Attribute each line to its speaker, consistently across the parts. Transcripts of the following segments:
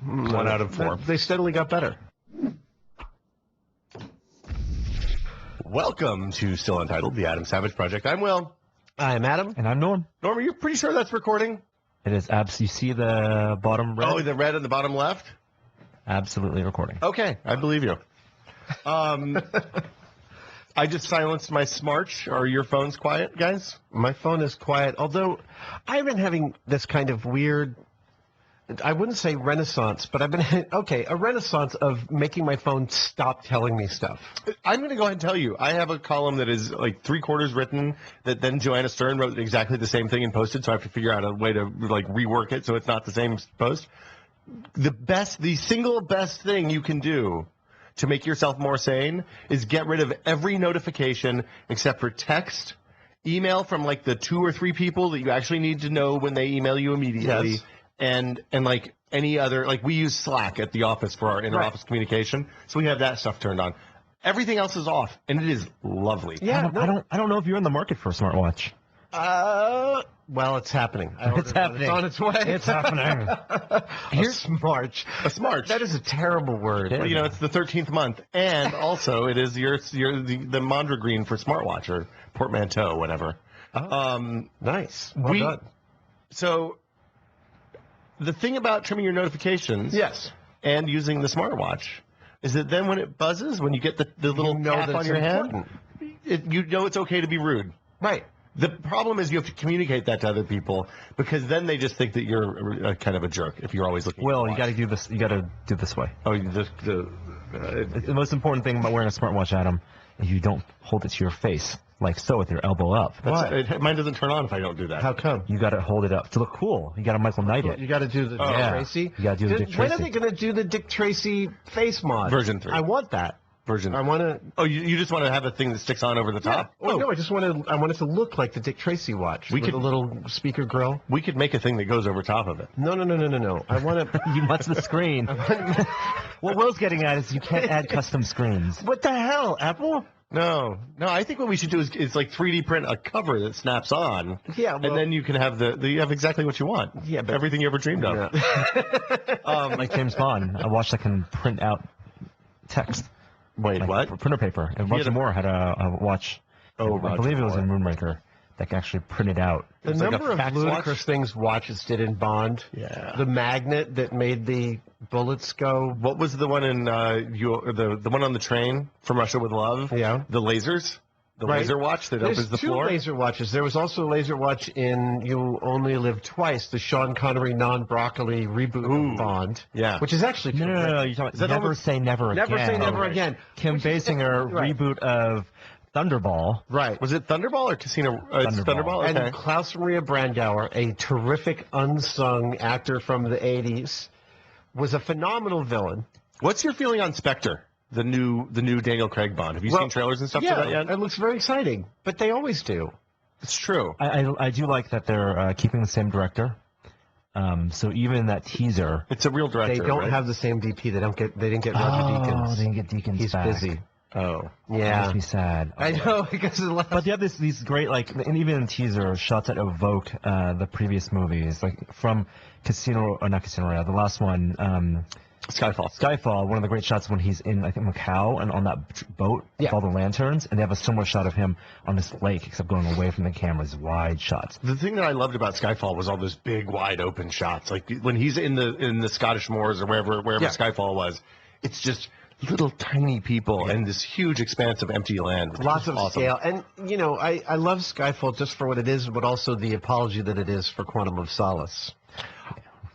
Speaker 1: 1 out of 4.
Speaker 2: They steadily got better.
Speaker 1: Welcome to Still Untitled, the Adam Savage Project. I'm Will.
Speaker 2: I'm Adam.
Speaker 3: And I'm Norm.
Speaker 1: Norm, are you pretty sure that's recording?
Speaker 3: It is you see the bottom red?
Speaker 1: Oh, the red in the bottom left?
Speaker 3: Absolutely recording.
Speaker 1: Okay, I believe you. I just silenced my Smarch. Are your phones quiet, guys?
Speaker 2: My phone is quiet, although I've been having this kind of weird, I wouldn't say renaissance, but I've been, a renaissance of making my phone stop telling me stuff.
Speaker 1: I'm going to go ahead and tell you. I have a column that is like 3/4 written that then Joanna Stern wrote exactly the same thing and posted, so I have to figure out a way to like rework it so it's not the same post. The single best thing you can do to make yourself more sane is get rid of every notification except for text, email from like the 2 or 3 people that you actually need to know when they email you immediately,
Speaker 2: yes.
Speaker 1: and like any other, like we use Slack at the office for our inter-office communication, so we have that stuff turned on. Everything else is off, and it is lovely.
Speaker 3: Yeah, I don't know if you're in the market for a smartwatch.
Speaker 2: Well, it's happening.
Speaker 3: It's happening.
Speaker 2: It's on its way.
Speaker 3: It's happening.
Speaker 2: Here's Smarch.
Speaker 1: A Smarch.
Speaker 2: That is a terrible word.
Speaker 1: Well, you know, it's the 13th month, and also it is the Mondra Green for smartwatch or portmanteau, whatever.
Speaker 2: Nice. Well done.
Speaker 1: So the thing about trimming your notifications,
Speaker 2: yes,
Speaker 1: and using the smartwatch is that then when it buzzes, when you get the little tap on your hand, you know it's okay to be rude.
Speaker 2: Right.
Speaker 1: The problem is you have to communicate that to other people because then they just think that you're kind of a jerk if you're always looking.
Speaker 3: Well, you got to do this. You got to do this way.
Speaker 1: Oh,
Speaker 3: the most important thing about wearing a smartwatch, Adam, is you don't hold it to your face like so with your elbow up.
Speaker 1: Mine doesn't turn on if I don't do that.
Speaker 2: How come?
Speaker 3: You got to hold it up to look cool. You got to Michael Knight it.
Speaker 2: You got to do the Dick Tracy.
Speaker 3: You got to do the Dick Tracy.
Speaker 2: When are they going to do the Dick Tracy face mod?
Speaker 1: Version 3.
Speaker 2: I want that.
Speaker 1: I
Speaker 2: want to.
Speaker 1: Oh, you just want to have a thing that sticks on over the top?
Speaker 2: Yeah. No, I just want to. I want it to look like the Dick Tracy watch. With a little speaker grill.
Speaker 1: We could make a thing that goes over top of it.
Speaker 2: No. I want to.
Speaker 3: You want the screen. What Will's getting at is you can't add custom screens.
Speaker 2: What the hell, Apple?
Speaker 1: No. I think what we should do is like 3D print a cover that snaps on.
Speaker 2: Yeah, well,
Speaker 1: and then you can have you have exactly what you want.
Speaker 2: Yeah, but
Speaker 1: everything you ever dreamed of.
Speaker 3: Like James Bond, a watch that can print out text.
Speaker 1: Wait,
Speaker 3: like
Speaker 1: what?
Speaker 3: Printer paper. And Roger Moore had a watch.
Speaker 1: Oh,
Speaker 3: I believe it was in Moonraker that can actually print it out.
Speaker 2: The number of ludicrous things watches did in Bond.
Speaker 1: Yeah.
Speaker 2: The magnet that made the bullets go.
Speaker 1: What was the one in the one on the train from Russia with Love?
Speaker 2: Yeah.
Speaker 1: The lasers. The laser watch that opens the floor?
Speaker 2: There's 2 laser watches. There was also a laser watch in You Only Live Twice, the Sean Connery non-broccoli reboot of Bond.
Speaker 1: Yeah.
Speaker 2: Which is actually...
Speaker 3: No. You're talking Never Say Never Again.
Speaker 2: Never Say Never Again.
Speaker 3: Kim Basinger reboot of Thunderball.
Speaker 2: Right.
Speaker 1: Was it Thunderball or Casino? Thunderball. Okay.
Speaker 2: And Klaus Maria Brandauer, a terrific unsung actor from the 80s, was a phenomenal villain.
Speaker 1: What's your feeling on Spectre? The new Daniel Craig Bond. Have you seen trailers and stuff for that yet?
Speaker 2: It looks very exciting, but they always do.
Speaker 1: It's true.
Speaker 3: I do like that they're keeping the same director. So even that teaser,
Speaker 1: it's a real director.
Speaker 2: They don't have the same DP. They didn't get Roger Deakins.
Speaker 3: Oh, they didn't get Deakins.
Speaker 2: He's
Speaker 3: back.
Speaker 2: busy.
Speaker 1: Oh,
Speaker 2: yeah.
Speaker 3: Makes me sad.
Speaker 2: I know because
Speaker 3: but they have these great and even in the teaser shots that evoke the previous movies, like from Casino or not Casino Royale, the last one. Skyfall, one of the great shots when he's in, I think, Macau and on that boat with all the lanterns, and they have a similar shot of him on this lake, except going away from the cameras, wide shots.
Speaker 1: The thing that I loved about Skyfall was all those big, wide open shots. Like when he's in the Scottish moors or wherever Skyfall was, it's just little tiny people and this huge expanse of empty land.
Speaker 2: Lots of scale. And, you know, I love Skyfall just for what it is, but also the apology that it is for Quantum of Solace.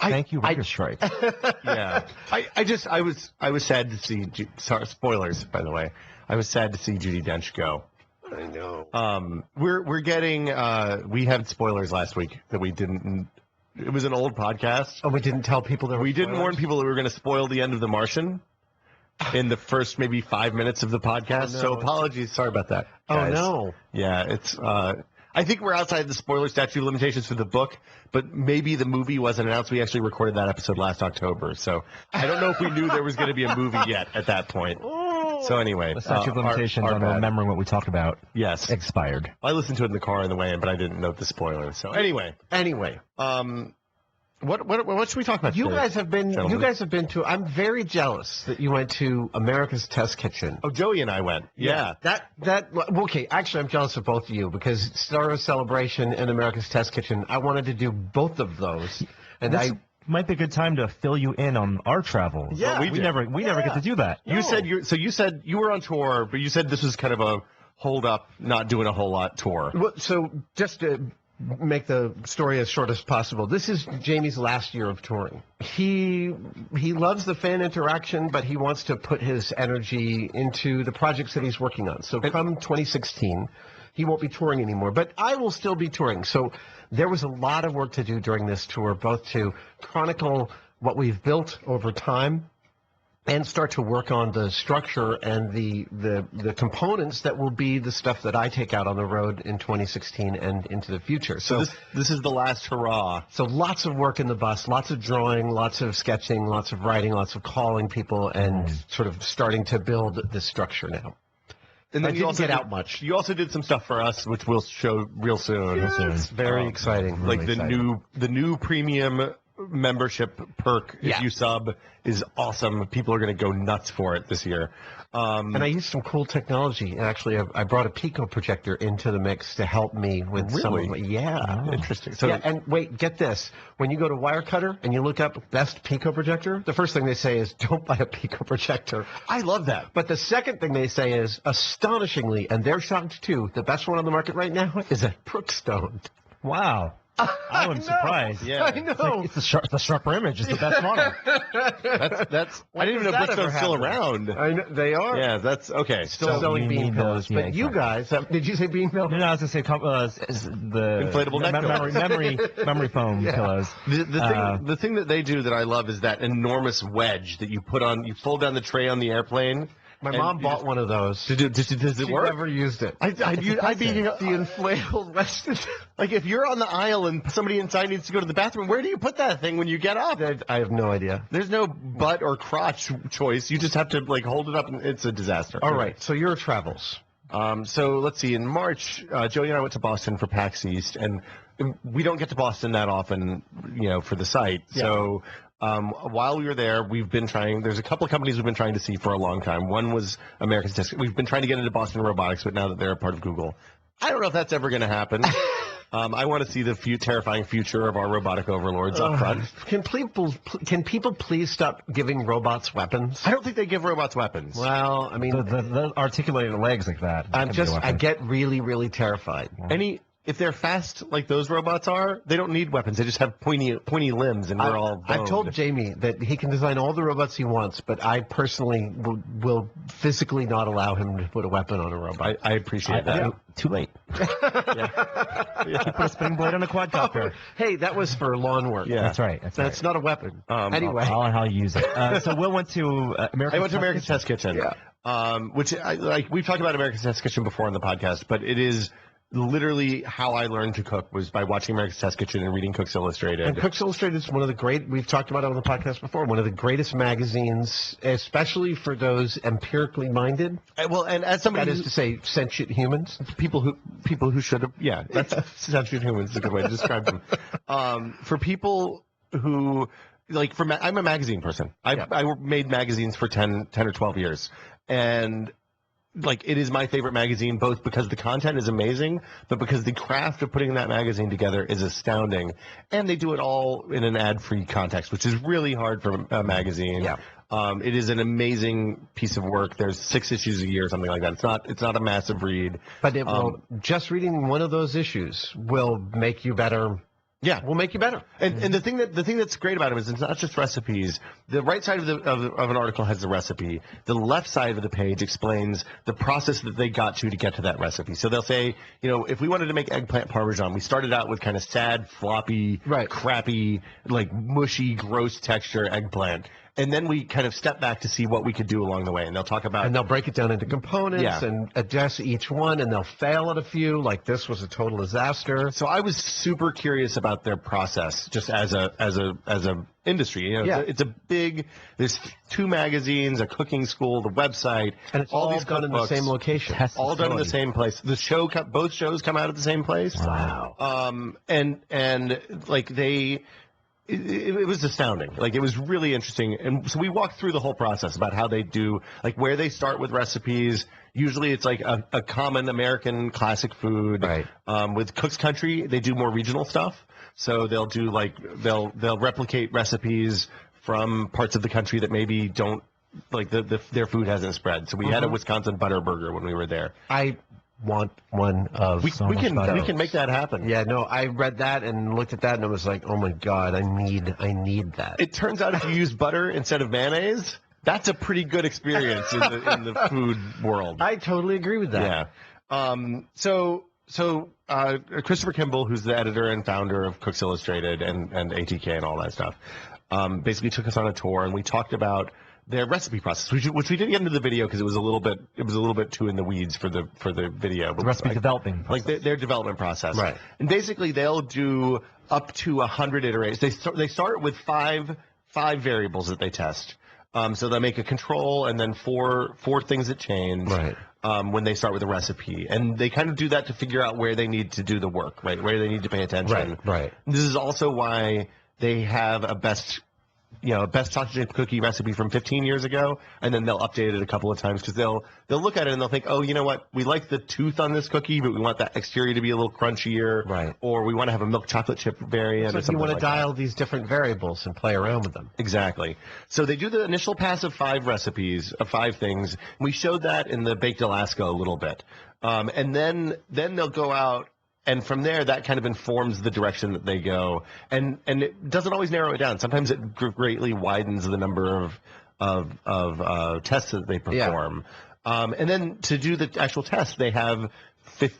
Speaker 3: Thank you, Writer's Strike.
Speaker 1: Yeah. I was sad to see, sorry, spoilers, by the way. I was sad to see Judi Dench go.
Speaker 2: I know.
Speaker 1: We're getting, we had spoilers last week that we didn't, it was an old podcast.
Speaker 2: Oh, we didn't tell people that
Speaker 1: we didn't warn people that we were going to spoil the end of The Martian in the first maybe 5 minutes of the podcast. Oh, no. So apologies. Sorry about that, guys.
Speaker 2: Oh, no.
Speaker 1: Yeah, it's, I think we're outside the spoiler statute of limitations for the book, but maybe the movie wasn't announced. We actually recorded that episode last October, so I don't know if we knew there was going to be a movie yet at that point. So anyway,
Speaker 3: the statute of limitations on remembering what we talked about.
Speaker 1: Yes,
Speaker 3: expired.
Speaker 1: I listened to it in the car on the way in, but I didn't note the spoiler. So anyway, What should we talk about?
Speaker 2: You
Speaker 1: today,
Speaker 2: guys have been.
Speaker 1: gentlemen?
Speaker 2: You guys have been to. I'm very jealous that you went to America's Test Kitchen.
Speaker 1: Oh, Joey and I went. Yeah.
Speaker 2: Okay. Actually, I'm jealous of both of you because Star Wars Celebration and America's Test Kitchen. I wanted to do both of those, and
Speaker 3: This might be a good time to fill you in on our travel.
Speaker 2: Yeah.
Speaker 3: we never get to do that.
Speaker 1: You said you said you were on tour, but you said this was kind of a hold up, not doing a whole lot tour.
Speaker 2: Well, so just to make the story as short as possible, this is Jamie's last year of touring. He loves the fan interaction, but he wants to put his energy into the projects that he's working on. So come 2016, he won't be touring anymore, but I will still be touring. So there was a lot of work to do during this tour, both to chronicle what we've built over time and start to work on the structure and the components that will be the stuff that I take out on the road in 2016 and into the future.
Speaker 1: So this is the last hurrah.
Speaker 2: So lots of work in the bus, lots of drawing, lots of sketching, lots of writing, lots of calling people, and sort of starting to build this structure now.
Speaker 1: And then
Speaker 2: I
Speaker 1: you
Speaker 2: didn't
Speaker 1: also
Speaker 2: get
Speaker 1: did-
Speaker 2: out much.
Speaker 1: You also did some stuff for us, which we'll show real soon.
Speaker 2: It's very exciting.
Speaker 1: Like
Speaker 3: Really
Speaker 1: the new premium membership perk if
Speaker 2: Yeah.
Speaker 1: you sub is awesome. People are going to go nuts for it this year.
Speaker 2: And I used some cool technology. And actually, I brought a Pico projector into the mix to help me with some of
Speaker 1: Really?
Speaker 2: my, yeah.
Speaker 1: Interesting. So
Speaker 2: Yeah, and wait, get this. When you go to Wirecutter and you look up best Pico projector, the first thing they say is don't buy a Pico projector.
Speaker 1: I love that.
Speaker 2: But the second thing they say is, astonishingly, and they're shocked too, the best one on the market right now is a Brookstone.
Speaker 3: Wow. I was surprised.
Speaker 1: Yeah.
Speaker 2: I know.
Speaker 3: It's the sharper image. It's the best model.
Speaker 1: That's I didn't even know
Speaker 2: does that ever
Speaker 1: Brookstone's still
Speaker 2: happen?
Speaker 1: around.
Speaker 2: I know, they are.
Speaker 1: Yeah, that's okay.
Speaker 2: Still
Speaker 1: So-
Speaker 2: selling
Speaker 3: you
Speaker 2: bean
Speaker 3: need
Speaker 2: pillows.
Speaker 3: those, yeah,
Speaker 2: But you
Speaker 3: exactly.
Speaker 2: guys, did you say bean pillows?
Speaker 3: No, I was gonna say the
Speaker 1: Inflatable neck pillows.
Speaker 3: memory foam pillows.
Speaker 1: The thing that they do that I love is that enormous wedge that you put on. You fold down the tray on the airplane.
Speaker 2: My
Speaker 1: and
Speaker 2: mom
Speaker 1: you
Speaker 2: bought
Speaker 1: just-
Speaker 2: one of those.
Speaker 1: Does it
Speaker 2: She
Speaker 1: work?
Speaker 2: never used it.
Speaker 1: I'd be
Speaker 2: the inflatable rested.
Speaker 1: like if you're on the aisle and somebody inside needs to go to the bathroom, where do you put that thing when you get up?
Speaker 2: I have no idea.
Speaker 1: There's no butt or crotch choice. You just have to like hold it up, and it's a disaster.
Speaker 2: All right, so your travels.
Speaker 1: So let's see. In March, Joey and I went to Boston for PAX East, and we don't get to Boston that often, for the site.
Speaker 2: Yeah.
Speaker 1: So while we were there, we've been trying. There's a couple of companies we've been trying to see for a long time. One was American Test. We've been trying to get into Boston Robotics, but now that they're a part of Google, I don't know if that's ever going to happen. I want to see the terrifying future of our robotic overlords up front.
Speaker 2: Can people please stop giving robots weapons?
Speaker 1: I don't think they give robots weapons.
Speaker 2: Well, I mean,
Speaker 3: The articulated legs like that.
Speaker 2: I get really, really terrified.
Speaker 1: If they're fast like those robots are, they don't need weapons. They just have pointy limbs, and we're all
Speaker 2: I
Speaker 1: boned.
Speaker 2: told Jamie that he can design all the robots he wants, but I personally will physically not allow him to put a weapon on a robot.
Speaker 1: I appreciate that.
Speaker 3: Too late. Put a spinning blade on a quadcopter.
Speaker 2: Hey, that was for lawn work.
Speaker 1: Yeah.
Speaker 3: That's right.
Speaker 2: That's not a weapon. Anyway.
Speaker 3: How you use it. So Will went to American.
Speaker 1: I went to American Test Kitchen.
Speaker 2: Yeah.
Speaker 1: Which we've talked about American Test Kitchen before on the podcast, but it is literally how I learned to cook was by watching American Test Kitchen and reading Cooks Illustrated.
Speaker 2: And Cooks Illustrated is one of the great, we've talked about it on the podcast before, one of the greatest magazines, especially for those empirically minded.
Speaker 1: Well, and as somebody
Speaker 2: That is to say, sentient humans.
Speaker 1: people who should have, yeah, that's sentient humans is a good way to describe them. For people who I'm a magazine person. I made magazines for 10 or 12 years, and it is my favorite magazine, both because the content is amazing, but because the craft of putting that magazine together is astounding, and they do it all in an ad-free context, which is really hard for a magazine.
Speaker 2: Yeah.
Speaker 1: It is an amazing piece of work. There's 6 issues a year, something like that. It's not a massive read.
Speaker 2: But it will, just reading one of those issues will make you better.
Speaker 1: Yeah,
Speaker 2: Will make you better.
Speaker 1: and the thing that's great about it is it's not just recipes. The right side of an article has the recipe. The left side of the page explains the process that they got to get to that recipe. So they'll say, if we wanted to make eggplant parmesan, we started out with kind of sad, floppy, crappy, mushy, gross texture eggplant. And then we kind of step back to see what we could do along the way. And they'll talk about...
Speaker 2: And they'll break it down into components and address each one, and they'll fail at a few, like this was a total disaster.
Speaker 1: So I was super curious about their process, just as a industry. It's a big... There's 2 magazines, a cooking school, the website,
Speaker 2: and it's all done in the same location.
Speaker 1: All done in the same place. Both shows come out at the same place.
Speaker 2: Wow.
Speaker 1: And they... it was astounding. Like, it was really interesting. And so we walked through the whole process about how they do, like, where they start with recipes. Usually it's like a common American classic food.
Speaker 2: Right.
Speaker 1: With Cook's Country, they do more regional stuff. So they'll do, like, they'll replicate recipes from parts of the country that maybe don't, like, their food hasn't spread. So we had a Wisconsin butter burger when we were there.
Speaker 2: I want one of
Speaker 1: We can make that happen.
Speaker 2: Yeah, no, I read that and looked at that and I was like, oh my God, I need that.
Speaker 1: It turns out if you use butter instead of mayonnaise, that's a pretty good experience in the food world.
Speaker 2: I totally agree with that.
Speaker 1: Yeah. So Christopher Kimball, who's the editor and founder of Cooks Illustrated and ATK and all that stuff, basically took us on a tour and we talked about their recipe process, which we didn't get into the video because it was a little bit too in the weeds for the video. But
Speaker 3: Recipe developing process.
Speaker 1: Like their development process,
Speaker 2: Right?
Speaker 1: And basically they'll do up to 100 iterations. They start with five variables that they test. So they'll make a control and then four things that change.
Speaker 2: Right.
Speaker 1: When they start with a recipe, and they kind of do that to figure out where they need to do the work, right? Where they need to pay attention.
Speaker 2: Right.
Speaker 1: This is also why they have a best chocolate chip cookie recipe from 15 years ago, and then they'll update it a couple of times because they'll look at it and they'll think, oh, you know what, we like the tooth on this cookie, but we want that exterior to be a little crunchier,
Speaker 2: Right.
Speaker 1: Or we want to have a milk chocolate chip variant.
Speaker 2: So
Speaker 1: or something
Speaker 2: you want to
Speaker 1: like
Speaker 2: dial these different variables and play around with them.
Speaker 1: Exactly. So they do the initial pass of 5 recipes, of 5 things. We showed that in the Baked Alaska a little bit. And then they'll go out, and from there, that kind of informs the direction that they go. And it doesn't always narrow it down. Sometimes it greatly widens the number of tests that they perform. And then to do the actual test, they have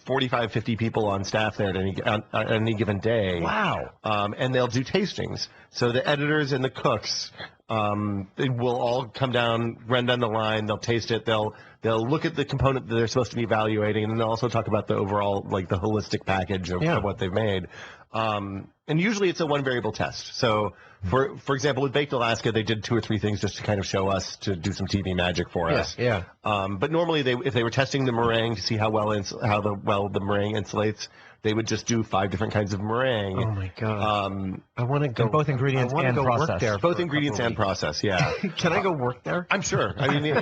Speaker 1: 45, 50 people on staff there at any given day.
Speaker 2: Wow.
Speaker 1: And they'll do tastings. So the editors and the cooks, they will all come down, run down the line. They'll taste it. They'll look at the component that they're supposed to be evaluating, and then they'll also talk about the overall, like, the holistic package of what they've made. And usually it's a one variable test. So for example, with Baked Alaska, they did 2 or 3 things just to kind of show us, to do some TV magic for us.
Speaker 2: Yeah.
Speaker 1: But normally if they were testing the meringue to see how well the meringue insulates, they would just do 5 different kinds of meringue.
Speaker 2: Oh my God. I want to go.
Speaker 3: And both ingredients and
Speaker 2: go
Speaker 3: process.
Speaker 2: Work there
Speaker 1: Both ingredients and process, yeah.
Speaker 2: Can I go work there?
Speaker 1: I'm sure. I mean,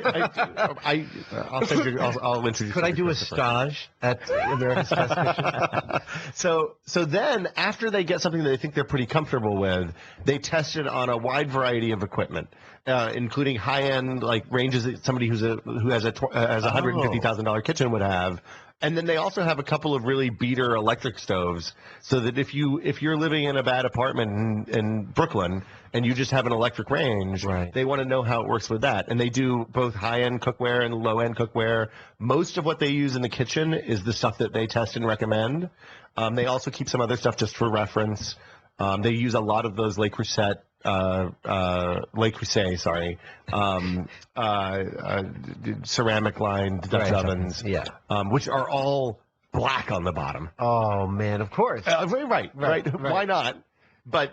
Speaker 1: I'll introduce you.
Speaker 2: Could I do a stage at America's Test Kitchen?
Speaker 1: So then, after they get something that they think they're pretty comfortable with, they test it on a wide variety of equipment, including high-end, like, ranges that somebody who has a $150,000 kitchen would have. And then they also have a couple of really beater electric stoves, so that if you're living in a bad apartment in Brooklyn and you just have an electric range,
Speaker 2: Right.
Speaker 1: They want to know how it works with that. And they do both high-end cookware and low-end cookware. Most of what they use in the kitchen is the stuff that they test and recommend. They also keep some other stuff just for reference. They use a lot of those Le Creuset, ceramic lined Dutch ovens, which are all black on the bottom.
Speaker 2: Oh man, of course.
Speaker 1: Right. Why not? But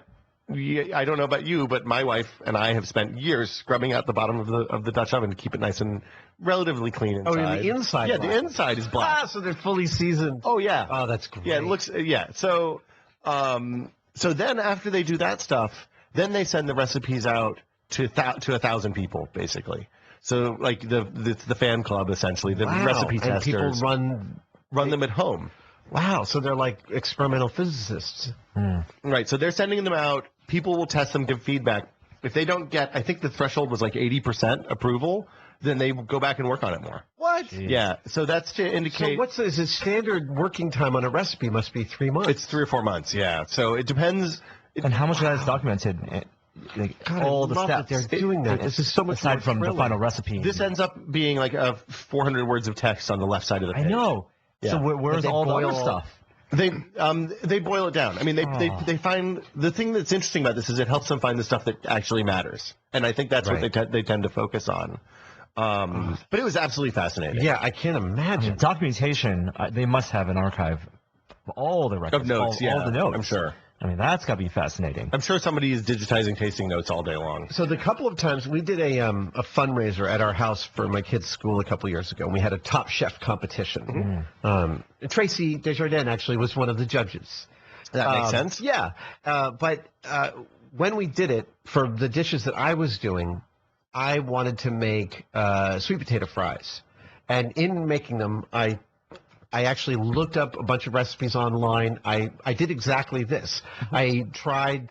Speaker 1: I don't know about you, but my wife and I have spent years scrubbing out the bottom of the Dutch oven to keep it nice and relatively clean inside.
Speaker 2: Oh, the inside.
Speaker 1: Yeah,
Speaker 2: black.
Speaker 1: the inside is black.
Speaker 2: So they're fully seasoned.
Speaker 1: Oh yeah.
Speaker 2: Oh, that's great.
Speaker 1: Yeah, it looks. Yeah. So then after they do that stuff, then they send the recipes out to 1,000 people, basically. So, like, the fan club, essentially, the recipe testers.
Speaker 2: And people
Speaker 1: run them at home.
Speaker 2: Wow, so they're like experimental physicists.
Speaker 1: Right, so they're sending them out. People will test them, give feedback. If they don't get, I think the threshold was like 80% approval, then they go back and work on it more.
Speaker 2: What?
Speaker 3: Jeez.
Speaker 1: Yeah, so that's to indicate.
Speaker 2: So is it standard working time on a recipe must be 3 months?
Speaker 1: It's 3 or 4 months, yeah. So it depends.
Speaker 3: And how much of that is documented? Like,
Speaker 2: God,
Speaker 3: all
Speaker 2: I
Speaker 3: the
Speaker 2: love
Speaker 3: steps.
Speaker 2: that they're doing that. This is so much
Speaker 3: aside
Speaker 2: more
Speaker 3: from the
Speaker 2: thrilling.
Speaker 3: final recipe.
Speaker 1: This ends up being like 400 words of text on the left side of the page.
Speaker 3: I know.
Speaker 1: Yeah.
Speaker 3: So where's
Speaker 2: But they
Speaker 3: all the other
Speaker 2: boil-
Speaker 3: stuff?
Speaker 1: They boil it down. I mean, they find the thing that's interesting about this is it helps them find the stuff that actually matters, and I think that's what they tend to focus on. But it was absolutely fascinating.
Speaker 2: Yeah, I can't imagine.
Speaker 3: Documentation. They must have an archive of all the records,
Speaker 1: Of notes,
Speaker 3: all the notes.
Speaker 1: I'm sure.
Speaker 3: I mean, that's got to be fascinating.
Speaker 1: I'm sure somebody is digitizing tasting notes all day long.
Speaker 2: So the couple of times we did a fundraiser at our house for my kids' school a couple years ago, and we had a Top Chef competition. Tracy Desjardins actually was one of the judges.
Speaker 1: That makes sense.
Speaker 2: Yeah, but when we did it, for the dishes that I was doing, I wanted to make sweet potato fries. And in making them, I actually looked up a bunch of recipes online. I did exactly this. I tried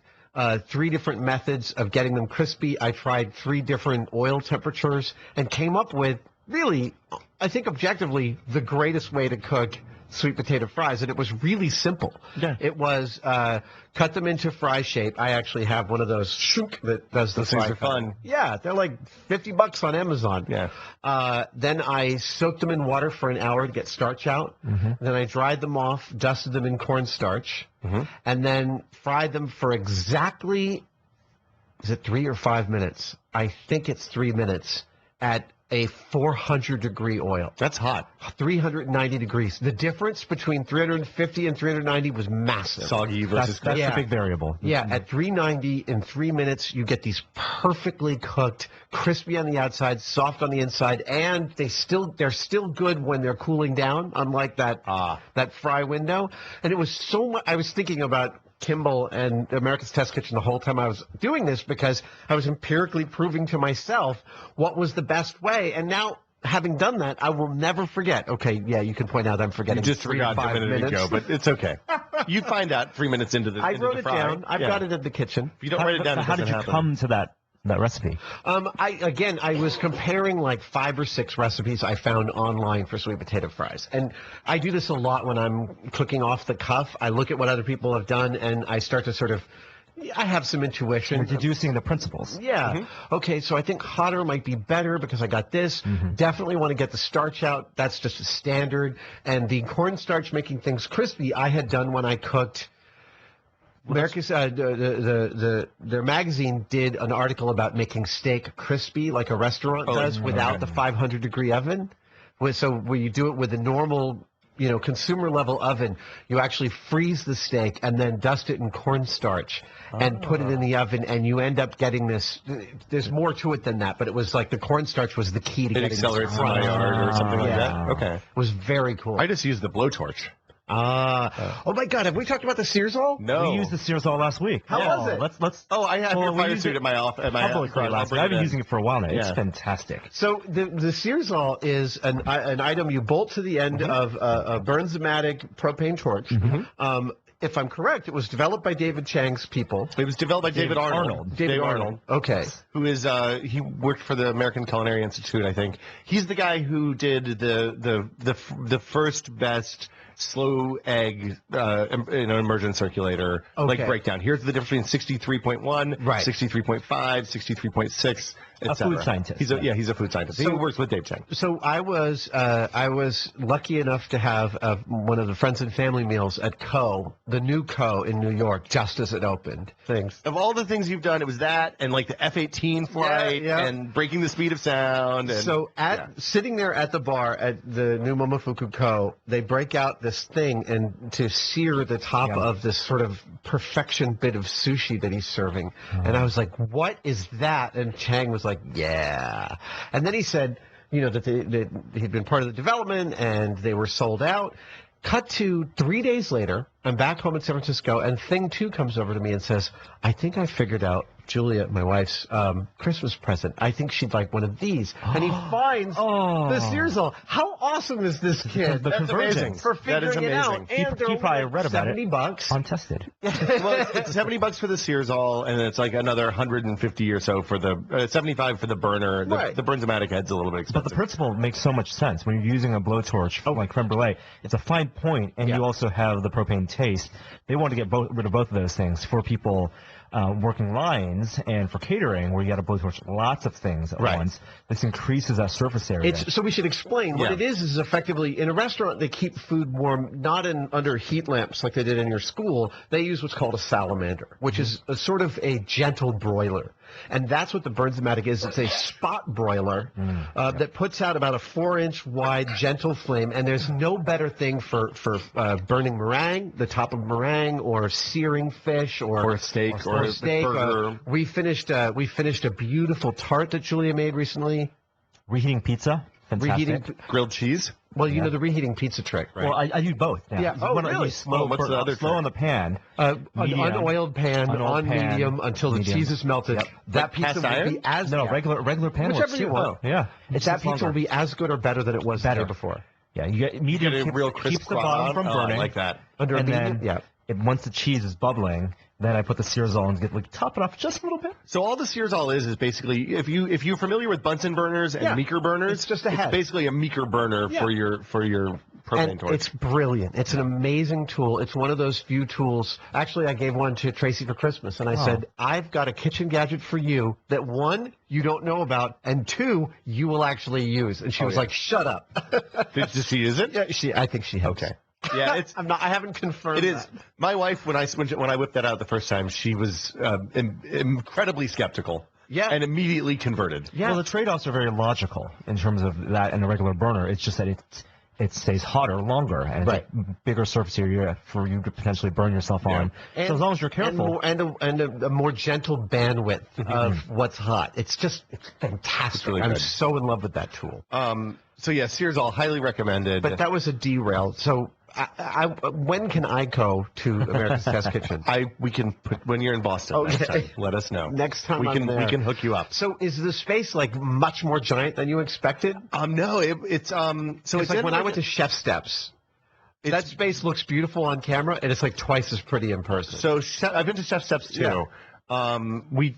Speaker 2: 3 different methods of getting them crispy. I tried 3 different oil temperatures and came up with, really, I think objectively, the greatest way to cook sweet potato fries, and it was really simple.
Speaker 3: Yeah.
Speaker 2: It was cut them into fry shape. I actually have one of those shunk that does the
Speaker 1: Those things
Speaker 2: fry
Speaker 1: are
Speaker 2: cut.
Speaker 1: fun.
Speaker 2: Yeah, they're like $50 on Amazon.
Speaker 1: Yeah.
Speaker 2: Then I soaked them in water for an hour to get starch out. Then I dried them off, dusted them in cornstarch, and then fried them for exactly, is it 3 or 5 minutes? I think it's 3 minutes at a 400-degree oil.
Speaker 1: That's hot.
Speaker 2: 390 degrees. The difference between 350 and 390 was massive.
Speaker 1: Soggy versus
Speaker 3: That's
Speaker 2: Yeah.
Speaker 3: the big variable.
Speaker 2: Yeah, at 390 in 3 minutes, you get these perfectly cooked, crispy on the outside, soft on the inside, and they're still good when they're cooling down, unlike that fry window. And it was so much. I was thinking about Kimball and America's Test Kitchen the whole time I was doing this, because I was empirically proving to myself what was the best way. And now, having done that, I will never forget. Okay, yeah, you can point out I'm forgetting.
Speaker 1: You just
Speaker 2: 3 or
Speaker 1: forgot a
Speaker 2: 5
Speaker 1: minute
Speaker 2: minutes.
Speaker 1: ago, but it's okay. You find out 3 minutes into the
Speaker 2: I
Speaker 1: into
Speaker 2: wrote
Speaker 1: the
Speaker 2: it
Speaker 1: fry.
Speaker 2: down. I've
Speaker 1: Yeah.
Speaker 2: got it in the kitchen.
Speaker 1: If you don't write it down, it
Speaker 3: How
Speaker 1: doesn't
Speaker 3: did you
Speaker 1: happen.
Speaker 3: come to that recipe?
Speaker 2: I was comparing like 5 or 6 recipes I found online for sweet potato fries. And I do this a lot when I'm cooking off the cuff. I look at what other people have done and I start to sort of, I have some intuition.
Speaker 3: You're deducing the principles.
Speaker 2: Yeah. Okay, so I think hotter might be better because I got this. Definitely want to get the starch out. That's just a standard. And the cornstarch making things crispy I had done when I cooked. America's their magazine did an article about making steak crispy like a restaurant does without the 500-degree oven. So where you do it with a normal, consumer level oven, you actually freeze the steak and then dust it in cornstarch and put it in the oven, and you end up getting this. There's more to it than that, but it was like the cornstarch was the key to
Speaker 1: It
Speaker 2: getting
Speaker 1: accelerates
Speaker 2: this
Speaker 1: the
Speaker 2: crunch.
Speaker 1: Maillard or something like
Speaker 2: Yeah.
Speaker 1: that. Okay.
Speaker 2: It was very cool.
Speaker 1: I just used the blowtorch.
Speaker 2: Oh my God! Have we talked about the Searsall?
Speaker 1: No.
Speaker 3: We used the Searsall last week.
Speaker 2: How was it?
Speaker 3: Let's.
Speaker 1: Oh, I have
Speaker 3: Well,
Speaker 1: your
Speaker 3: we
Speaker 1: fire
Speaker 3: used
Speaker 1: suit
Speaker 3: it
Speaker 1: at my
Speaker 3: publicly
Speaker 1: I'll
Speaker 3: last
Speaker 1: bring
Speaker 3: week. I've
Speaker 1: it
Speaker 3: been
Speaker 1: in.
Speaker 3: using it for a while now. It's
Speaker 1: Yeah.
Speaker 2: fantastic.
Speaker 3: fantastic.
Speaker 2: So the Searsall is an item you bolt to the end of a Burns-O-Matic propane torch. If I'm correct, it was developed by David Chang's people.
Speaker 1: It was developed by David Arnold.
Speaker 2: David Arnold. Okay.
Speaker 1: Who is he worked for the American Culinary Institute, I think. He's the guy who did the first best slow egg immersion circulator like breakdown. Here's the difference between 63.1,
Speaker 2: Right.
Speaker 1: 63.5, 63.6,
Speaker 3: A food scientist.
Speaker 1: He's a food scientist. He works with Dave Chang.
Speaker 2: So I was lucky enough to have one of the friends and family meals at the new Co in New York, just as it opened. Thanks.
Speaker 1: Of all the things you've done, it was that and like the F-18 flight
Speaker 2: Yeah.
Speaker 1: and breaking the speed of sound. And,
Speaker 2: So sitting there at the bar at the new Momofuku Co, they break out this thing and to sear the top of this sort of perfection bit of sushi that he's serving. And I was like, what is that? And Chang was like, yeah. And then he said, that he'd been part of the development and they were sold out. Cut to 3 days later, I'm back home in San Francisco, and Thing 2 comes over to me and says, I think I figured out Julia, my wife's Christmas present. I think she'd like one of these. And he finds the Searsall. How awesome is this kid?
Speaker 3: The
Speaker 1: That's
Speaker 3: convergence.
Speaker 1: amazing.
Speaker 2: For
Speaker 1: That is
Speaker 2: figuring it out.
Speaker 1: amazing.
Speaker 2: And
Speaker 3: He
Speaker 2: they're
Speaker 3: probably
Speaker 2: only
Speaker 3: read about it.
Speaker 2: $70.
Speaker 3: Untested.
Speaker 1: well, it's $70 for the Searsall, and it's like another 150 or so for the 75 for the burner. The Burns-O-Matic head's a little bit
Speaker 3: But
Speaker 1: expensive.
Speaker 3: the principle makes so much sense. When you're using a blowtorch like creme brulee, it's a fine point, and you also have the propane taste. They want to get rid of both of those things for people working lines and for catering, where you got to blowtorch lots of things at once. This increases that surface area.
Speaker 2: So we should explain what it is effectively in a restaurant they keep food warm not under heat lamps like they did in your school. They use what's called a salamander, which is a sort of a gentle broiler. And that's what the Burns-O-Matic is. It's a spot broiler that puts out about a 4-inch wide gentle flame. And there's no better thing for burning meringue, the top of meringue, or searing fish, or
Speaker 1: a steak,
Speaker 2: or
Speaker 1: a
Speaker 2: steak.
Speaker 1: burger.
Speaker 2: We finished a beautiful tart that Julia made recently.
Speaker 3: Reheating pizza. fantastic.
Speaker 2: Reheating,
Speaker 1: Grilled cheese.
Speaker 2: well, you know the reheating pizza trick, right?
Speaker 3: Well, I do both.
Speaker 2: Yeah. Oh, really?
Speaker 3: Slow,
Speaker 1: What's the other
Speaker 3: slow
Speaker 1: trick?
Speaker 3: on the pan.
Speaker 2: An
Speaker 3: medium,
Speaker 2: unoiled pan
Speaker 3: unoiled
Speaker 2: on
Speaker 3: pan,
Speaker 2: medium until the
Speaker 3: medium.
Speaker 2: cheese is melted.
Speaker 3: Yep.
Speaker 2: That
Speaker 1: Like
Speaker 2: pizza
Speaker 1: cast
Speaker 2: will
Speaker 1: iron?
Speaker 2: be as
Speaker 3: No,
Speaker 2: yeah.
Speaker 3: regular pan.
Speaker 2: Whichever
Speaker 3: works
Speaker 2: you
Speaker 3: too.
Speaker 2: want.
Speaker 3: Oh, yeah.
Speaker 2: That
Speaker 3: takes
Speaker 2: pizza will
Speaker 3: longer.
Speaker 2: be as good or better than it was the
Speaker 3: Better.
Speaker 2: day before.
Speaker 3: Yeah, you get medium.
Speaker 1: You get a real crisp
Speaker 3: keeps the bottom from
Speaker 1: croissant. Oh, I
Speaker 3: burning.
Speaker 1: like that.
Speaker 2: Under a
Speaker 3: And
Speaker 2: medium,
Speaker 3: then
Speaker 2: yeah.
Speaker 3: once the cheese is bubbling, then I put the Searzall and top it off just a little bit.
Speaker 1: So all the Searzall is basically, if you're familiar with Bunsen burners and
Speaker 2: Yeah.
Speaker 1: Meeker burners,
Speaker 2: It's just a head.
Speaker 1: basically a Meeker burner
Speaker 2: Yeah.
Speaker 1: for your propane
Speaker 2: And
Speaker 1: torch.
Speaker 2: it's brilliant. It's an amazing tool. It's one of those few tools. Actually, I gave one to Tracy for Christmas, and I said, I've got a kitchen gadget for you that one, you don't know about, and two, you will actually use. And she was
Speaker 1: yeah.
Speaker 2: like, shut up.
Speaker 1: Did you see? Is it?
Speaker 2: Yeah, I think she has.
Speaker 1: Okay. Yeah, it's.
Speaker 2: I haven't confirmed
Speaker 1: It is.
Speaker 2: that.
Speaker 1: My wife, when I whipped that out the first time, she was incredibly skeptical.
Speaker 2: Yeah.
Speaker 1: And immediately converted.
Speaker 2: Yeah.
Speaker 3: Well, the trade-offs are very logical in terms of that and a regular burner. It's just that it stays hotter longer and it's
Speaker 2: Right.
Speaker 3: a bigger surface area for you to potentially burn yourself on. So as long as you're careful.
Speaker 2: And a more gentle bandwidth of what's hot. It's fantastic.
Speaker 1: It's really
Speaker 2: I'm
Speaker 1: good.
Speaker 2: so in love with that tool.
Speaker 1: So yeah, Searzall, highly recommended.
Speaker 2: But that was a derail. So when can I go to America's Test Kitchen?
Speaker 1: We can put when you're in Boston.
Speaker 2: Okay.
Speaker 1: Next time, let us know.
Speaker 2: Next time
Speaker 1: we
Speaker 2: I'm
Speaker 1: can
Speaker 2: there.
Speaker 1: we can hook you up.
Speaker 2: So is the space like much more giant than you expected?
Speaker 1: No, it's so
Speaker 2: It's like when I went to Chef Steps. That space looks beautiful on camera, and it's like twice as pretty in person.
Speaker 1: So I've been to Chef Steps too.
Speaker 2: Yeah.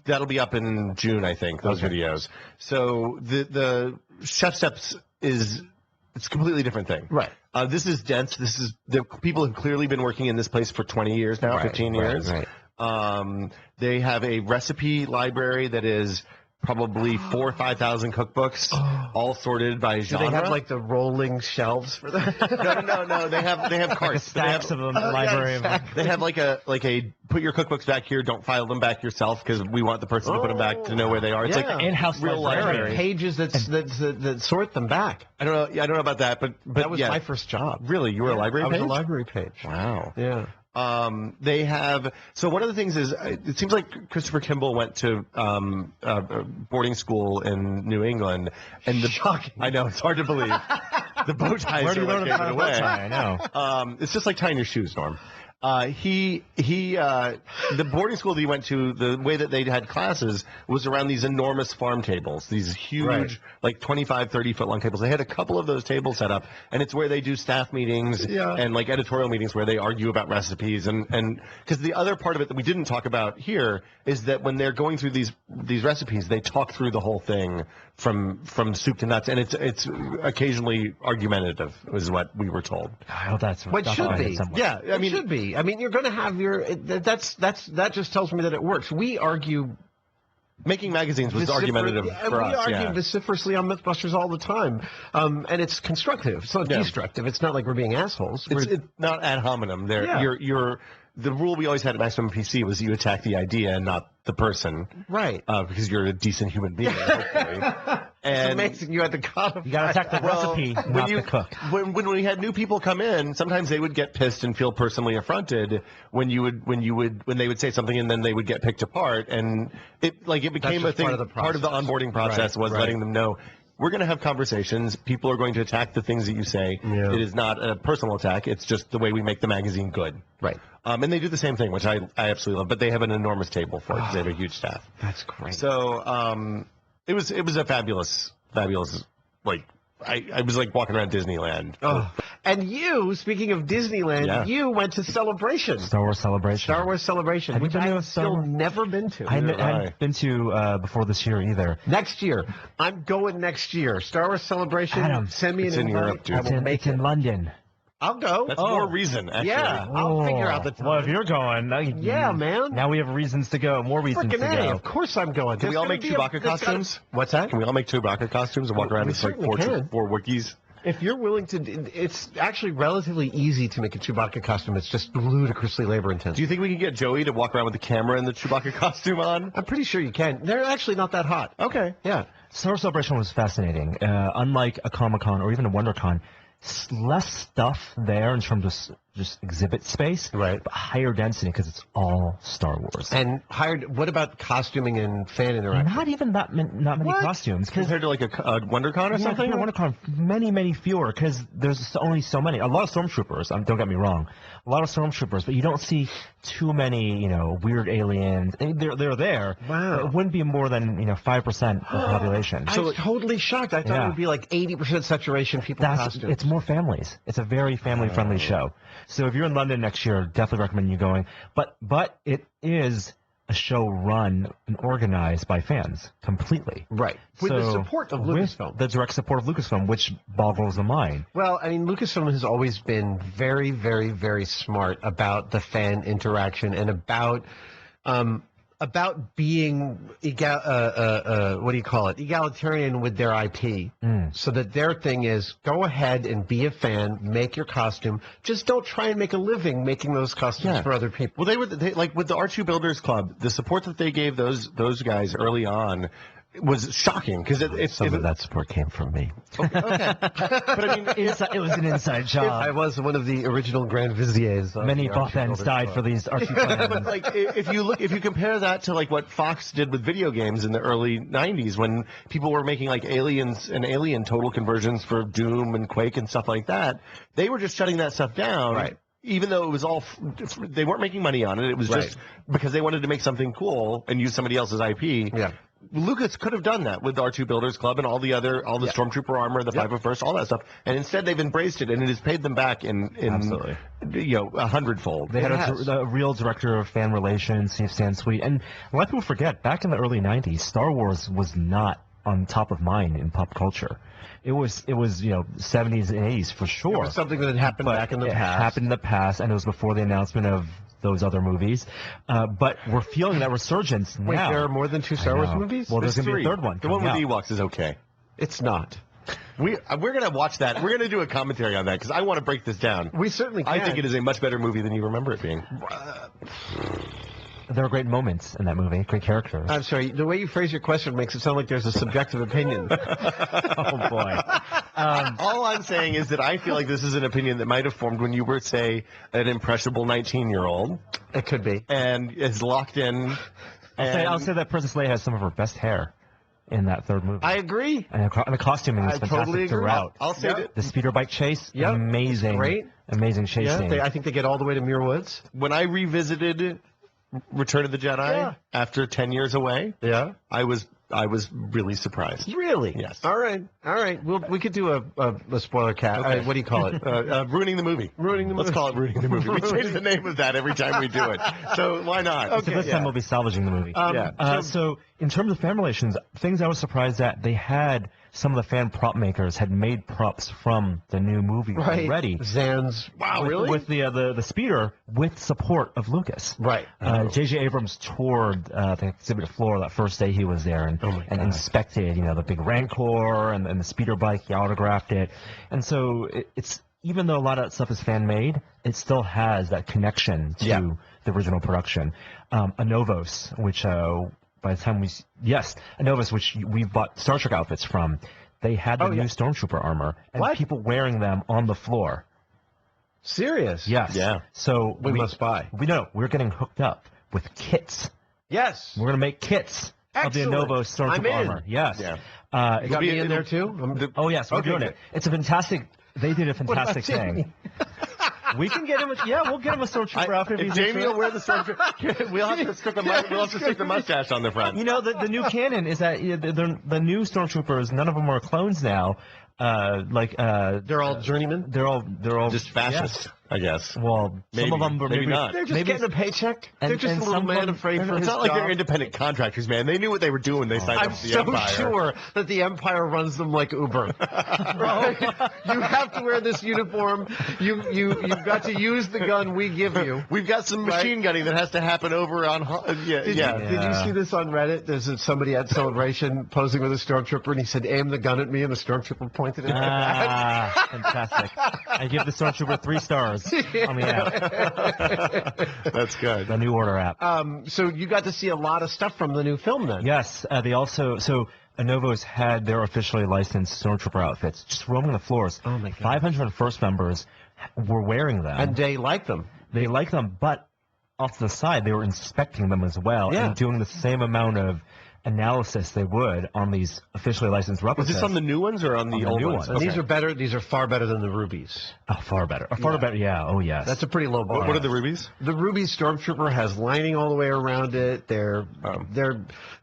Speaker 1: That'll be up in June, I think. Those videos. So the Chef Steps it's a completely different thing.
Speaker 2: Right.
Speaker 1: This is dense. This is the people have clearly been working in this place for 20 years now, 15 years.
Speaker 2: Right.
Speaker 1: They have a recipe library that is probably 4,000 or 5,000 cookbooks, all sorted by
Speaker 2: Do
Speaker 1: genre.
Speaker 2: they have like the rolling shelves for that?
Speaker 1: No. They have carts.
Speaker 3: Stacks of them, library of them.
Speaker 1: They have like a put your cookbooks back here. Don't file them back yourself because we want the person to put them back to know where they are. It's
Speaker 2: Yeah.
Speaker 1: like
Speaker 3: In-house
Speaker 1: real
Speaker 3: librarian.
Speaker 1: library.
Speaker 2: Pages that sort them back.
Speaker 1: I don't know. I don't know about that, but
Speaker 2: That was
Speaker 1: yeah.
Speaker 2: my first job.
Speaker 1: Really, you were a library
Speaker 2: I was
Speaker 1: page?
Speaker 2: a library page.
Speaker 1: Wow.
Speaker 2: Yeah.
Speaker 1: They have so one of the things is it seems like Christopher Kimball went to boarding school in New England, and
Speaker 2: Shocking.
Speaker 1: I know it's hard to believe. The bow ties
Speaker 3: Where do
Speaker 1: are
Speaker 3: you learn
Speaker 1: what
Speaker 3: to
Speaker 1: gave
Speaker 3: tie
Speaker 1: it
Speaker 3: a bow
Speaker 1: away.
Speaker 3: tie? I know.
Speaker 1: It's just like tying your shoes, Norm. The boarding school that he went to, the way that they had classes was around these enormous farm tables, these huge,
Speaker 2: Right.
Speaker 1: like 25, 30 foot long tables. They had a couple of those tables set up, and it's where they do staff meetings
Speaker 2: Yeah.
Speaker 1: and like editorial meetings where they argue about recipes. And because the other part of it that we didn't talk about here is that when they're going through these recipes, they talk through the whole thing from soup to nuts, and it's occasionally argumentative, is what we were told.
Speaker 3: I hope that's
Speaker 2: But it should
Speaker 3: documented
Speaker 2: be.
Speaker 3: somewhere.
Speaker 1: Yeah, I mean,
Speaker 2: It should be. I mean, you're going to have that just tells me that it works. We argue
Speaker 1: making magazines was argumentative for
Speaker 2: we
Speaker 1: us.
Speaker 2: argue
Speaker 1: Yeah.
Speaker 2: vociferously on Mythbusters all the time, and it's constructive. It's not
Speaker 1: Yeah.
Speaker 2: destructive. It's not like we're being assholes.
Speaker 1: It's not ad hominem. There,
Speaker 2: Yeah.
Speaker 1: the rule we always had at Maximum PC was you attack the idea and not the person,
Speaker 2: right.
Speaker 1: because you're a decent human being. Hopefully.
Speaker 2: It's
Speaker 1: And
Speaker 2: amazing you had to codify.
Speaker 3: You got to attack the
Speaker 1: well,
Speaker 3: recipe,
Speaker 1: when
Speaker 3: not the cook.
Speaker 1: When we had new people come in, sometimes they would get pissed and feel personally affronted when they would say something and then they would get picked apart, and it became a
Speaker 2: just
Speaker 1: thing.
Speaker 2: part of the process.
Speaker 1: onboarding process was
Speaker 2: Right.
Speaker 1: letting them know. We're going to have conversations. People are going to attack the things that you say.
Speaker 2: Yeah.
Speaker 1: It is not a personal attack. It's just the way we make the magazine good.
Speaker 2: Right.
Speaker 1: And they do the same thing, which I absolutely love. But they have an enormous table for it because they have a huge staff.
Speaker 2: That's great.
Speaker 1: So it was a fabulous I was like walking around Disneyland.
Speaker 2: Oh. And you, speaking of Disneyland,
Speaker 1: Yeah.
Speaker 2: you went to Celebration.
Speaker 3: Star Wars Celebration.
Speaker 2: Star Wars Celebration,
Speaker 3: Have you
Speaker 2: which
Speaker 3: been to
Speaker 2: I've
Speaker 3: a Star
Speaker 2: still
Speaker 3: Wars?
Speaker 2: never been to.
Speaker 3: I hadn't
Speaker 1: I.
Speaker 3: been to before this year either.
Speaker 2: Next year. I'm going next year. Star Wars Celebration.
Speaker 3: Adam,
Speaker 2: Send me
Speaker 1: it's
Speaker 2: an
Speaker 1: in
Speaker 2: invite.
Speaker 1: Europe, dude.
Speaker 2: I
Speaker 3: It's
Speaker 2: will
Speaker 3: in,
Speaker 2: make
Speaker 3: it's in
Speaker 2: it.
Speaker 3: London.
Speaker 2: I'll go.
Speaker 1: That's more reason, actually.
Speaker 2: Yeah, I'll figure out the time.
Speaker 3: Well, if you're going,
Speaker 2: Yeah, man.
Speaker 3: Now we have reasons to go. More reasons
Speaker 2: Frickin'
Speaker 3: to
Speaker 2: A,
Speaker 3: go.
Speaker 2: of course I'm going.
Speaker 1: Can we all make Chewbacca costumes?
Speaker 2: What's that?
Speaker 1: Can we all make Chewbacca costumes and walk around
Speaker 2: We
Speaker 1: as like
Speaker 2: certainly can.
Speaker 1: four Wookiees?
Speaker 2: If you're willing to, it's actually relatively easy to make a Chewbacca costume. It's just ludicrously labor intensive.
Speaker 1: Do you think we can get Joey to walk around with the camera and the Chewbacca costume on?
Speaker 2: I'm pretty sure you can. They're actually not that hot.
Speaker 1: Okay.
Speaker 2: Yeah.
Speaker 3: Star Wars Celebration was fascinating. Unlike a Comic-Con or even a WonderCon, less stuff there in terms of just exhibit space,
Speaker 2: Right.
Speaker 3: but higher density because it's all Star Wars.
Speaker 2: And what about costuming and fan interaction?
Speaker 3: Not even not many
Speaker 2: What?
Speaker 3: costumes.
Speaker 1: Compared to like a WonderCon or something?
Speaker 3: WonderCon, many fewer because there's only so many. A lot of stormtroopers. Don't get me wrong, a lot of stormtroopers, but you don't see too many, weird aliens. They're there.
Speaker 2: Wow.
Speaker 3: But it wouldn't be more than 5% of the population.
Speaker 2: I was totally shocked. I thought
Speaker 3: Yeah.
Speaker 2: it would be like 80% saturation people in costumes.
Speaker 3: It's more families. It's a very family-friendly show. So if you're in London next year, definitely recommend you going. But it is a show run and organized by fans completely.
Speaker 2: Right. With the support of Lucasfilm.
Speaker 3: With the direct support of Lucasfilm, which boggles the mind.
Speaker 2: Well, I mean, Lucasfilm has always been very, very, very smart about the fan interaction and about being egalitarian with their IP. So that their thing is go ahead and be a fan, make your costume. Just don't try and make a living making those costumes for other people.
Speaker 1: Well, they like with the R2 Builders Club, the support that they gave those guys early on was shocking because
Speaker 2: Some of that support came from me.
Speaker 1: Okay. But I mean,
Speaker 3: It was an inside job.
Speaker 2: I was one of the original Grand Viziers.
Speaker 3: Many Bothans died for these R2 plans.
Speaker 1: but like if you compare that to like what Fox did with video games in the early 90s when people were making like Aliens and Alien total conversions for Doom and Quake and stuff like that, they were just shutting that stuff down.
Speaker 2: Right.
Speaker 1: Even though it was all, they weren't making money on it. It was just because they wanted to make something cool and use somebody else's IP.
Speaker 2: Yeah.
Speaker 1: Lucas could have done that with R2 Builders Club and all the Stormtrooper armor, the 501st, all that stuff, and instead they've embraced it, and it has paid them back in
Speaker 3: Absolutely.
Speaker 1: 100-fold.
Speaker 3: They had a real director of fan relations, Steve Sansweet, and a lot of people forget, back in the early 90s, Star Wars was not on top of mind in pop culture. It was 70s and 80s for sure.
Speaker 2: It was something that had happened back in the past.
Speaker 3: It happened in the past, and it was before the announcement of those other movies. But we're feeling that resurgence now.
Speaker 2: Wait, there are more than 2 Star Wars movies?
Speaker 3: Well, there's going to be a third one.
Speaker 1: The one with
Speaker 3: coming
Speaker 1: Ewoks is okay.
Speaker 2: It's not.
Speaker 1: We're going to watch that. We're going to do a commentary on that because I want to break this down.
Speaker 2: We certainly can.
Speaker 1: I think it is a much better movie than you remember it being.
Speaker 3: There are great moments in that movie, great characters.
Speaker 2: I'm sorry, the way you phrase your question makes it sound like there's a subjective opinion.
Speaker 3: Oh, boy.
Speaker 1: All I'm saying is that I feel like this is an opinion that might have formed when you were, say, an impressionable 19-year-old.
Speaker 2: It could be.
Speaker 1: And is locked in.
Speaker 3: I'll say that Princess Leia has some of her best hair in that third movie.
Speaker 2: I agree.
Speaker 3: And the costuming is
Speaker 2: I
Speaker 3: fantastic
Speaker 2: totally agree.
Speaker 3: throughout.
Speaker 1: I'll say that
Speaker 3: The speeder bike chase,
Speaker 2: Yep.
Speaker 3: amazing.
Speaker 2: Great.
Speaker 3: Amazing chase scene.
Speaker 2: I think they get all the way to Muir Woods.
Speaker 1: when I revisited Return of the Jedi after 10 years away,
Speaker 2: Yeah.
Speaker 1: I was really surprised.
Speaker 2: Really?
Speaker 1: Yes.
Speaker 2: All right. We could do a spoiler cat.
Speaker 1: Okay.
Speaker 2: What do you call it?
Speaker 1: Ruining the movie.
Speaker 2: Ruining the
Speaker 1: Let's
Speaker 2: movie.
Speaker 1: call it ruining the movie. We change the name of that every time we do it. So why not?
Speaker 3: So this time we'll be salvaging the movie. So in terms of fan relations, things I was surprised at, they had some of the fan prop makers had made props from the new movie already.
Speaker 2: Zan's.
Speaker 1: Wow,
Speaker 3: with,
Speaker 1: really?
Speaker 3: With the speeder, with support of Lucas.
Speaker 2: Right.
Speaker 3: J.J. Abrams toured the exhibit floor that first day he was there and inspected, the big Rancor and the speeder bike. He autographed it. And so it's, even though a lot of that stuff is fan-made, it still has that connection to the original production. Anovos, which by the time Anovos, which we've bought Star Trek outfits from, they had the new Stormtrooper armor and people wearing them on the floor.
Speaker 2: Serious?
Speaker 3: Yes.
Speaker 1: Yeah.
Speaker 3: So
Speaker 2: we must buy.
Speaker 3: We're getting hooked up with kits.
Speaker 2: Yes.
Speaker 3: We're gonna make kits of the
Speaker 2: Excellent.
Speaker 3: Anovos Stormtrooper armor. Yes.
Speaker 1: Yeah.
Speaker 2: You got me in there too?
Speaker 3: Oh yes, we're doing
Speaker 1: good.
Speaker 3: it. It's a fantastic. They did a fantastic thing. We can get him. We'll get him a Stormtrooper outfit.
Speaker 1: If Jamie will wear the Stormtrooper, we'll have to stick the mustache on the front.
Speaker 3: The new canon is that the new Stormtroopers, none of them are clones now.
Speaker 2: They're all journeymen.
Speaker 3: They're all
Speaker 1: Just fascists, I guess.
Speaker 3: Well,
Speaker 1: Maybe.
Speaker 3: some of them were
Speaker 1: Maybe not.
Speaker 2: They're just getting a paycheck.
Speaker 3: And-
Speaker 2: They're just
Speaker 3: and
Speaker 2: a little
Speaker 3: some
Speaker 2: man
Speaker 3: of them-
Speaker 2: afraid for
Speaker 1: It's
Speaker 2: his
Speaker 1: not like
Speaker 2: job.
Speaker 1: they're independent contractors, man. They knew what they were doing when they signed
Speaker 2: I'm
Speaker 1: up for the
Speaker 2: so
Speaker 1: Empire.
Speaker 2: sure that the Empire runs them like Uber. Right? You have to wear this uniform. You've got to use the gun we give you.
Speaker 1: We've got some machine gunning that has to happen over on.
Speaker 2: Did you see this on Reddit? There's somebody at Celebration posing with a stormtrooper, and he said, "Aim the gun at me," and the stormtrooper pointed it at back.
Speaker 3: Fantastic. I give the Stormtrooper 3 stars on the app.
Speaker 1: That's good.
Speaker 3: The New Order app.
Speaker 2: So you got to see a lot of stuff from the new film then.
Speaker 3: Yes, they also Anovos had their officially licensed Stormtrooper outfits just roaming the floors.
Speaker 2: Oh my God.
Speaker 3: 501st members were wearing them.
Speaker 2: And they like them.
Speaker 3: They like them, but off to the side, they were inspecting them as well
Speaker 2: Yeah.
Speaker 3: and doing the same amount of analysis they would on these officially licensed
Speaker 1: Was
Speaker 3: replicas.
Speaker 1: this on the new ones or on the old
Speaker 3: new
Speaker 1: ones?
Speaker 3: ones.
Speaker 2: And these are better. These are far better than the rubies.
Speaker 3: Oh, far better. Far better, yeah. Oh, yes.
Speaker 2: That's a pretty low bar.
Speaker 1: What are the rubies?
Speaker 2: The ruby stormtrooper has lining all the way around it. They're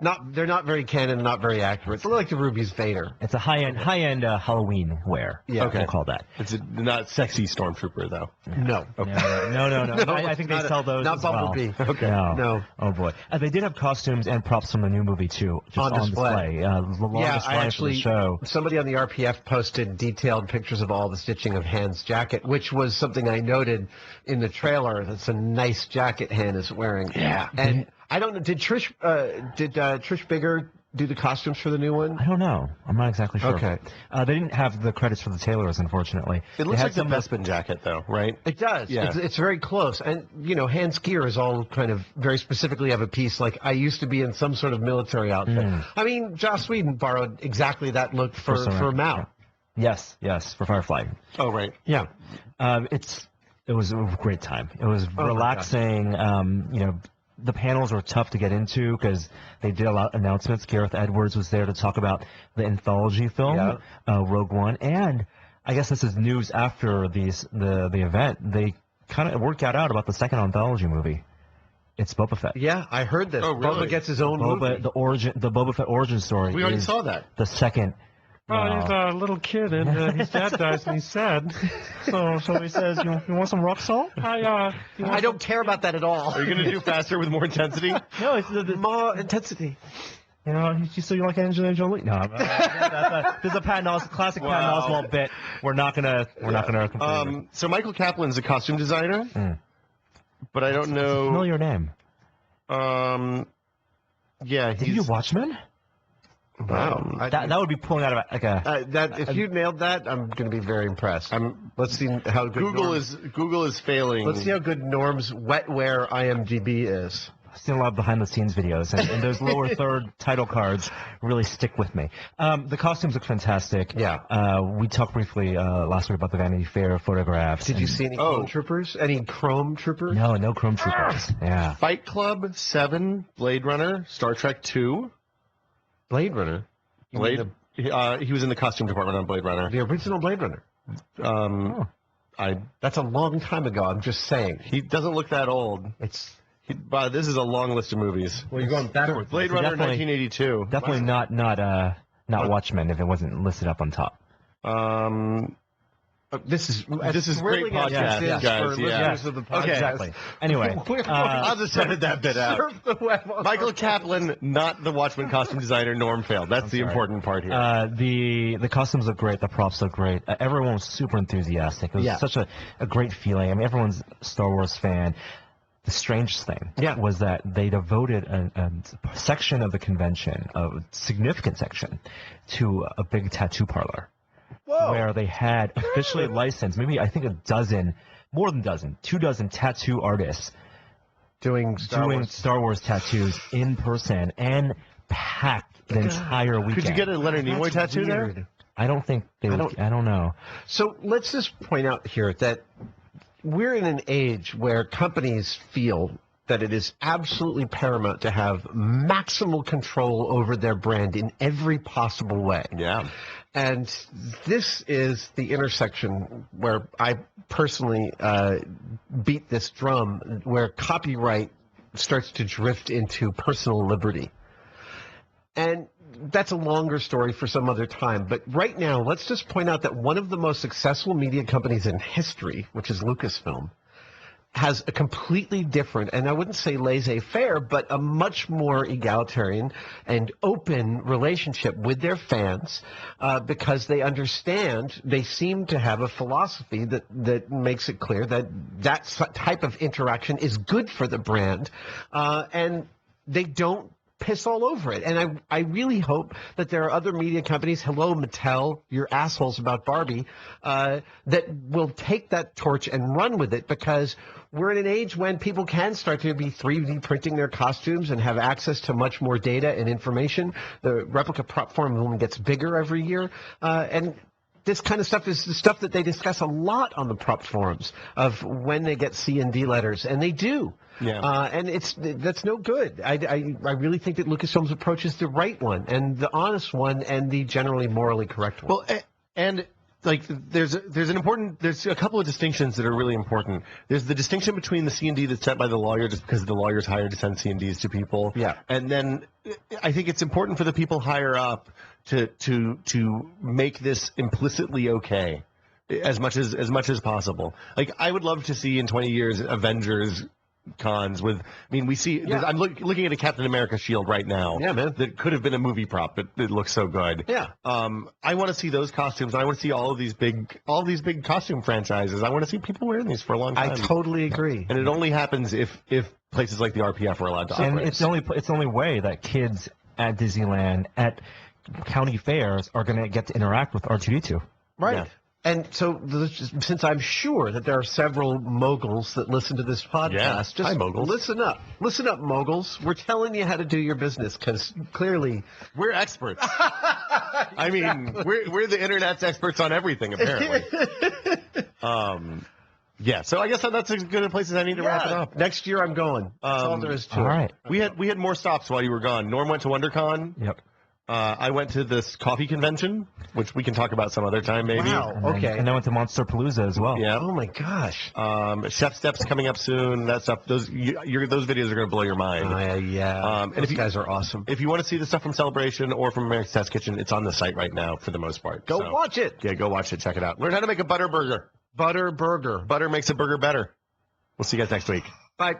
Speaker 2: not very canon, not very accurate. It's like the ruby's Vader.
Speaker 3: It's a high-end Halloween wear.
Speaker 2: Yeah.
Speaker 3: We'll call that.
Speaker 1: It's not sexy stormtrooper though.
Speaker 2: No.
Speaker 3: No. I think they sell those
Speaker 2: Not
Speaker 3: as well.
Speaker 2: Bumblebee.
Speaker 1: Okay.
Speaker 2: No.
Speaker 3: Oh boy. They did have costumes and props from the new movie too, just
Speaker 2: On
Speaker 3: on
Speaker 2: display.
Speaker 3: The longest line for the show.
Speaker 2: Somebody on the RPF posted detailed pictures of all the stitching of Han's jacket, which was something I noted in the trailer. That's a nice jacket Han is wearing.
Speaker 3: Yeah.
Speaker 2: And I don't know, did Trish Bigger do the costumes for the new one?
Speaker 3: I don't know. I'm not exactly sure.
Speaker 2: Okay.
Speaker 3: They didn't have the credits for the tailors, unfortunately.
Speaker 1: It looks
Speaker 3: They
Speaker 1: like
Speaker 3: had
Speaker 1: the Bespin jacket though, right?
Speaker 2: It does.
Speaker 1: Yeah.
Speaker 2: It's very close. And, Han's gear is all kind of very specifically of a piece. Like, I used to be in some sort of military outfit. I mean, Joss Whedon borrowed exactly that look for Mao.
Speaker 3: Yes, for Firefly.
Speaker 1: Oh, right.
Speaker 2: Yeah.
Speaker 3: It was a great time. It was relaxing. The panels were tough to get into because they did a lot of announcements. Gareth Edwards was there to talk about the anthology film, Rogue One, and I guess this is news after the event. They kind of worked out about the second anthology movie. It's Boba Fett.
Speaker 2: Yeah, I heard this.
Speaker 1: Oh, really?
Speaker 2: Boba gets his own movie.
Speaker 3: The Boba Fett origin story.
Speaker 1: We already
Speaker 3: is
Speaker 1: saw that.
Speaker 3: The second.
Speaker 4: Oh, he's a little kid, and his dad dies, and he's sad. So he says, "You want some rock salt?"
Speaker 2: I don't care about that at all.
Speaker 1: Are you going to do faster with more intensity?
Speaker 3: No, it's
Speaker 2: More intensity.
Speaker 3: So you like Angelina Jolie? No, there's a classic Patton Oswalt bit. We're not gonna completely.
Speaker 1: So Michael Kaplan's a costume designer, but I don't know.
Speaker 3: Familiar name.
Speaker 1: Yeah,
Speaker 3: Did you Watchmen?
Speaker 2: Wow.
Speaker 3: That would be pulling out of like a.
Speaker 2: If you nailed that, I'm going to be very impressed. Let's see how good
Speaker 1: Google is failing.
Speaker 2: Let's see how good Norm's wetware IMDb is.
Speaker 3: I've seen a lot of behind-the-scenes videos, and those lower third title cards really stick with me. The costumes look fantastic.
Speaker 2: Yeah.
Speaker 3: We talked briefly last week about the Vanity Fair photographs.
Speaker 2: Did you see any clone troopers? Any chrome troopers?
Speaker 3: No chrome troopers. Yeah.
Speaker 1: Fight Club 7, Blade Runner, Star Trek 2.
Speaker 2: Blade Runner?
Speaker 1: He was in the costume department on Blade Runner.
Speaker 2: The original Blade Runner. That's a long time ago. I'm just saying.
Speaker 1: He doesn't look that old. But this is a long list of movies.
Speaker 2: Well, you're going backwards.
Speaker 1: Blade Runner 1982.
Speaker 3: Definitely not Watchmen if it wasn't listed up on top.
Speaker 2: This is
Speaker 1: great podcast, guys.
Speaker 2: Listeners of the podcast.
Speaker 3: Okay. Exactly. Anyway,
Speaker 1: I'll just edit that bit out.
Speaker 2: Surf the web on
Speaker 1: Michael Kaplan, not the Watchmen costume designer. Norm failed. That's the important part here.
Speaker 3: The costumes look great. The props look great. Everyone was super enthusiastic. It was such a great feeling. I mean, everyone's a Star Wars fan. The strange thing was that they devoted a section of the convention, a significant section, to a big tattoo parlor.
Speaker 2: Whoa.
Speaker 3: Where they had officially licensed, maybe I think more than a dozen, 24 tattoo artists
Speaker 2: doing
Speaker 3: Star Wars tattoos in person and packed the entire weekend.
Speaker 1: Could you get a Leonard Nimoy tattoo there?
Speaker 3: I don't think they would. I don't know.
Speaker 2: So let's just point out here that we're in an age where companies feel that it is absolutely paramount to have maximal control over their brand in every possible way.
Speaker 1: Yeah.
Speaker 2: And this is the intersection where I personally beat this drum, where copyright starts to drift into personal liberty. And that's a longer story for some other time. But right now, let's just point out that one of the most successful media companies in history, which is Lucasfilm, has a completely different, and I wouldn't say laissez-faire, but a much more egalitarian and open relationship with their fans because they understand, they seem to have a philosophy that makes it clear that that type of interaction is good for the brand, and they don't piss all over it. And I really hope that there are other media companies, hello Mattel, you're assholes about Barbie, that will take that torch and run with it, because we're in an age when people can start to be 3D printing their costumes and have access to much more data and information. The replica prop form gets bigger every year, and this kind of stuff is the stuff that they discuss a lot on the prop forums of when they get C and D letters, and they do.
Speaker 1: Yeah.
Speaker 2: And that's no good. I really think that Lucasfilm's approach is the right one, and the honest one, and the generally morally correct one.
Speaker 1: Well, and like there's a couple of distinctions that are really important. There's the distinction between the C&D that's set by the lawyer just because the lawyer's hired to send C&Ds to people.
Speaker 2: Yeah.
Speaker 1: And then I think it's important for the people higher up to make this implicitly okay as much as possible. Like I would love to see in 20 years Avengers cons with, I mean, we see, I'm looking at a Captain America shield right now.
Speaker 2: Yeah, man.
Speaker 1: That could have been a movie prop, but it looks so good.
Speaker 2: Yeah.
Speaker 1: I want to see those costumes. I want to see all these big costume franchises. I want to see people wearing these for a long time.
Speaker 2: I totally agree.
Speaker 1: And it only happens if places like the RPF are allowed to operate.
Speaker 3: And it's the only way that kids at Disneyland, at county fairs, are going to get to interact with R2-D2.
Speaker 2: Right.
Speaker 1: Yeah.
Speaker 2: And so, since I'm sure that there are several moguls that listen to this podcast,
Speaker 1: Hi, moguls.
Speaker 2: Listen up. Listen up, moguls. We're telling you how to do your business because clearly
Speaker 1: We're experts. I mean, we're the internet's experts on everything, apparently. Yeah, so I guess that's as good a place as I need to wrap it up.
Speaker 2: Next year I'm going. That's all there is to it.
Speaker 3: All right.
Speaker 1: We had more stops while you were gone. Norm went to WonderCon.
Speaker 3: Yep.
Speaker 1: I went to this coffee convention, which we can talk about some other time, maybe.
Speaker 2: Wow. Okay.
Speaker 3: And then went to Monster Palooza as well.
Speaker 1: Yeah.
Speaker 2: Oh my gosh.
Speaker 1: Chef Steps coming up soon. That stuff. Those videos are going to blow your mind.
Speaker 2: Yeah.
Speaker 1: And
Speaker 2: Those
Speaker 1: if you
Speaker 2: guys are awesome.
Speaker 1: If you want to see the stuff from Celebration or from America's Test Kitchen, it's on the site right now for the most part.
Speaker 2: Go watch it.
Speaker 1: Yeah, go watch it. Check it out. Learn how to make a butter burger.
Speaker 2: Butter burger.
Speaker 1: Butter makes a burger better. We'll see you guys next week.
Speaker 2: Bye.